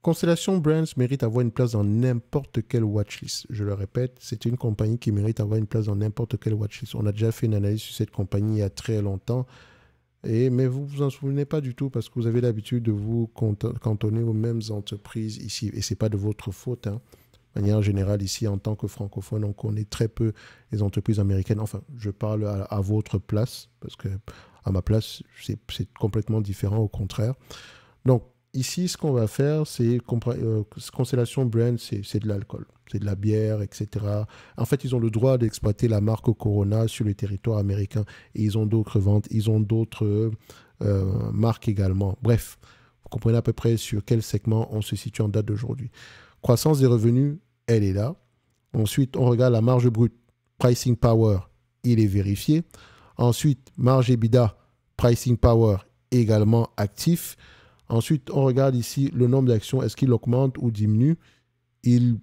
Constellation Brands mérite d'avoir une place dans n'importe quelle watchlist. Je le répète, c'est une compagnie qui mérite d'avoir une place dans n'importe quelle watchlist. On a déjà fait une analyse sur cette compagnie il y a très longtemps, mais vous ne vous en souvenez pas du tout parce que vous avez l'habitude de vous cantonner aux mêmes entreprises ici. Et ce n'est pas de votre faute, hein. De manière générale, ici, en tant que francophone, on connaît très peu les entreprises américaines. Enfin, je parle à votre place, parce que à ma place, c'est complètement différent, au contraire. Donc, ici, ce qu'on va faire, c'est Constellation Brand, c'est de l'alcool, c'est de la bière, etc. En fait, ils ont le droit d'exploiter la marque Corona sur le territoire américain et ils ont d'autres ventes, ils ont d'autres marques également. Bref, vous comprenez à peu près sur quel segment on se situe en date d'aujourd'hui. Croissance des revenus, elle est là. Ensuite, on regarde la marge brute, pricing power, il est vérifié. Ensuite, marge EBITDA, pricing power, également actif. Ensuite, on regarde ici le nombre d'actions. Est-ce qu'il augmente ou diminue? Il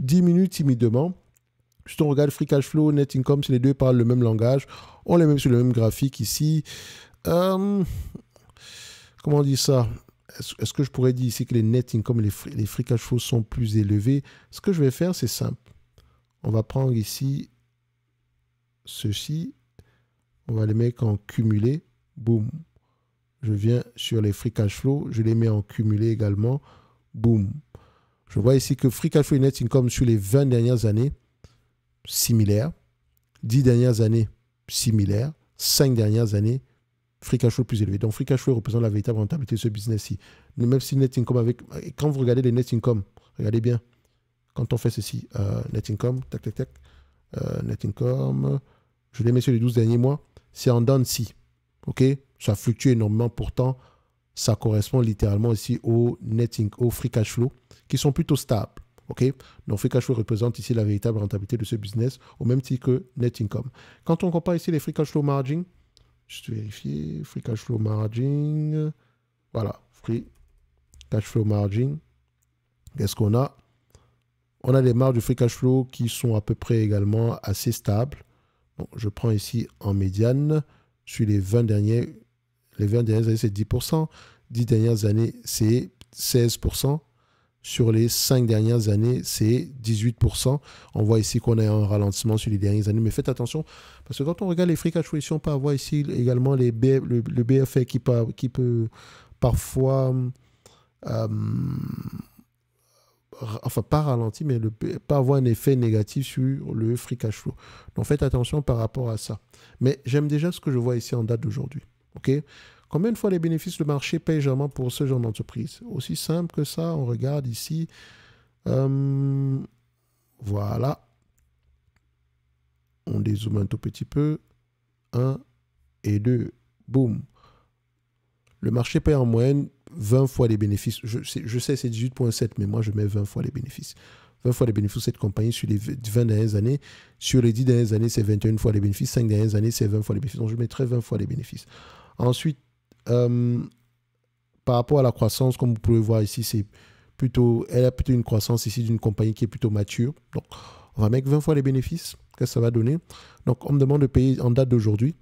diminue timidement. Ensuite, on regarde free cash flow, net income, si les deux parlent le même langage. On les met sur le même graphique ici. Comment on dit ça? Est-ce que je pourrais dire ici que les net income et les free cash flow sont plus élevés? Ce que je vais faire, c'est simple. On va prendre ici ceci. On va les mettre en cumulé. Boum. Je viens sur les free cash flow. Je les mets en cumulé également. Boum. Je vois ici que free cash flow et net income sur les 20 dernières années, similaires. 10 dernières années, similaires. 5 dernières années, free cash flow plus élevé. Donc, free cash flow représente la véritable rentabilité de ce business-ci. Même si net income quand vous regardez les net income, regardez bien. Quand on fait ceci, net income, tac, tac, tac. Net income, je les mets sur les 12 derniers mois. C'est en dents de scie. OK? Ça fluctue énormément. Pourtant, ça correspond littéralement ici au free cash flow qui sont plutôt stables. OK? Donc, free cash flow représente ici la véritable rentabilité de ce business au même titre que net income. Quand on compare ici les free cash flow margin, juste vérifier, free cash flow margin, voilà, free cash flow margin, qu'est-ce qu'on a? On a des marges de free cash flow qui sont à peu près également assez stables. Donc, je prends ici en médiane, sur les 20 dernières années, c'est 10%, 10 dernières années, c'est 16%, sur les 5 dernières années, c'est 18%. On voit ici qu'on a un ralentissement sur les dernières années, mais faites attention, parce que quand on regarde les free cash flow, ici, on peut avoir ici également le BFA qui peut parfois, enfin pas ralenti, mais pas avoir un effet négatif sur le free cash flow. Donc faites attention par rapport à ça. Mais j'aime déjà ce que je vois ici en date d'aujourd'hui. OK? Combien de fois les bénéfices le marché paye généralement pour ce genre d'entreprise? Aussi simple que ça, on regarde ici. Voilà. On dézoome un tout petit peu. 1 et 2. Boum. Le marché paye en moyenne 20 fois les bénéfices. Je sais, c'est 18,7, mais moi, je mets 20 fois les bénéfices. 20 fois les bénéfices de cette compagnie sur les 20 dernières années. Sur les 10 dernières années, c'est 21 fois les bénéfices. 5 dernières années, c'est 20 fois les bénéfices. Donc, je mettrai 20 fois les bénéfices. Ensuite, par rapport à la croissance, comme vous pouvez voir ici, elle a plutôt une croissance ici d'une compagnie qui est plutôt mature. Donc, on va mettre 20 fois les bénéfices. Qu'est-ce que ça va donner? Donc, on me demande de payer en date d'aujourd'hui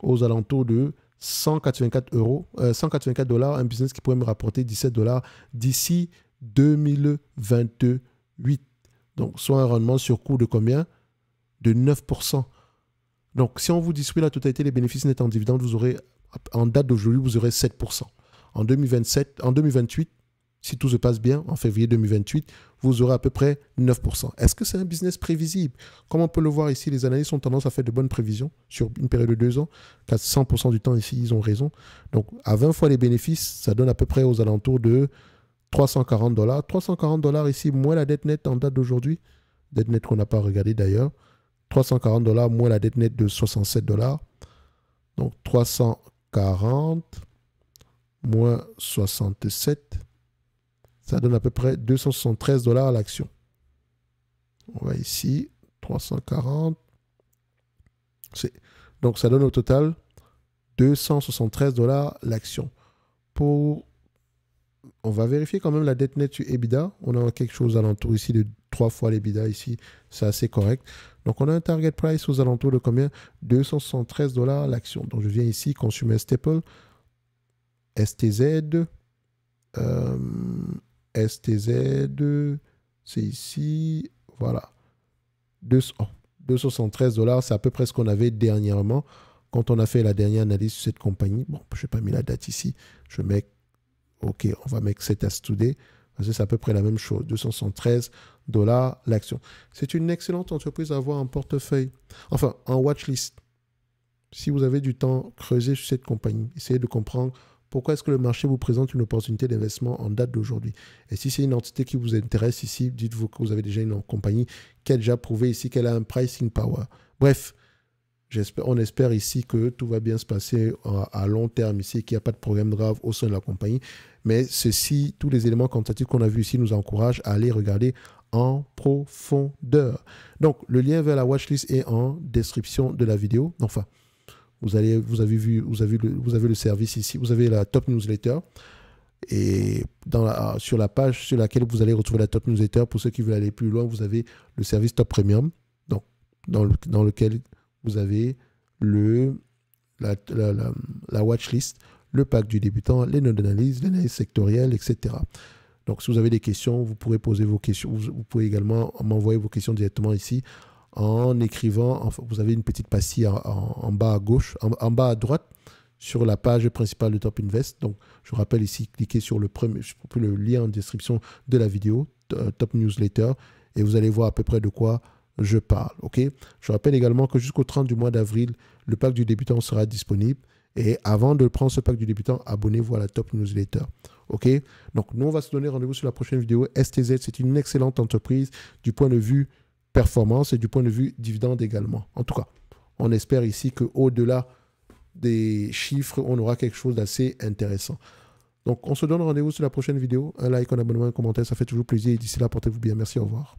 aux alentours de 184 $, un business qui pourrait me rapporter 17 $ d'ici 2028. Donc, soit un rendement sur cours de combien? De 9%. Donc, si on vous distribue la totalité des bénéfices nets en dividendes, vous aurez, en date d'aujourd'hui, vous aurez 7%. En 2028, si tout se passe bien, en février 2028, vous aurez à peu près 9%. Est-ce que c'est un business prévisible? Comme on peut le voir ici, les analystes ont tendance à faire de bonnes prévisions sur une période de 2 ans. 100% du temps ici, ils ont raison. Donc, à 20 fois les bénéfices, ça donne à peu près aux alentours de 340 $. 340 $ ici, moins la dette nette en date d'aujourd'hui. Dette nette qu'on n'a pas regardé d'ailleurs. 340 $ moins la dette nette de 67 $. Donc, 340 moins 67, ça donne à peu près 273 $ à l'action. On va ici, 340. Donc, ça donne au total 273 $ l'action. On va vérifier quand même la dette nette sur EBITDA. On a quelque chose alentour ici de 3 fois l'EBITDA ici. C'est assez correct. Donc, on a un target price aux alentours de combien? 273 $ l'action. Donc, je viens ici, Consumer Staple, STZ, STZ, c'est ici, voilà. 273 $, c'est à peu près ce qu'on avait dernièrement quand on a fait la dernière analyse sur cette compagnie. Bon, je n'ai pas mis la date ici. Je mets, OK, on va mettre cet as today. C'est à peu près la même chose, 273 $ l'action. C'est une excellente entreprise à avoir en portefeuille, enfin en watchlist. Si vous avez du temps, creusez sur cette compagnie. Essayez de comprendre pourquoi est-ce que le marché vous présente une opportunité d'investissement en date d'aujourd'hui. Et si c'est une entité qui vous intéresse ici, dites-vous que vous avez déjà une compagnie qui a déjà prouvé ici qu'elle a un pricing power. Bref, on espère ici que tout va bien se passer à long terme ici, qu'il n'y a pas de problème grave au sein de la compagnie. Mais ceci, tous les éléments quantitatifs qu'on a vus ici nous encouragent à aller regarder en profondeur. Donc, le lien vers la watchlist est en description de la vidéo. Enfin, vous avez le service ici, vous avez la top newsletter. Et sur la page sur laquelle vous allez retrouver la top newsletter, pour ceux qui veulent aller plus loin, vous avez le service top premium, donc, dans lequel vous avez la watchlist, le pack du débutant, les notes d'analyse, l'analyse sectorielle, etc. Donc, si vous avez des questions, vous pourrez poser vos questions. Vous pouvez également m'envoyer vos questions directement ici en écrivant. Enfin, vous avez une petite pastille en bas à gauche, en bas à droite, sur la page principale de Top Invest. Donc, je vous rappelle ici, cliquez sur le lien en description de la vidéo, Top Newsletter, et vous allez voir à peu près de quoi je parle. OK? Je rappelle également que jusqu'au 30 du mois d'avril, le pack du débutant sera disponible. Et avant de prendre ce pack du débutant, abonnez-vous à la Top Newsletter. OK? Donc, nous, on va se donner rendez-vous sur la prochaine vidéo. STZ, c'est une excellente entreprise du point de vue performance et du point de vue dividende également. En tout cas, on espère ici qu'au-delà des chiffres, on aura quelque chose d'assez intéressant. Donc, on se donne rendez-vous sur la prochaine vidéo. Un like, un abonnement, un commentaire, ça fait toujours plaisir. Et d'ici là, portez-vous bien. Merci, au revoir.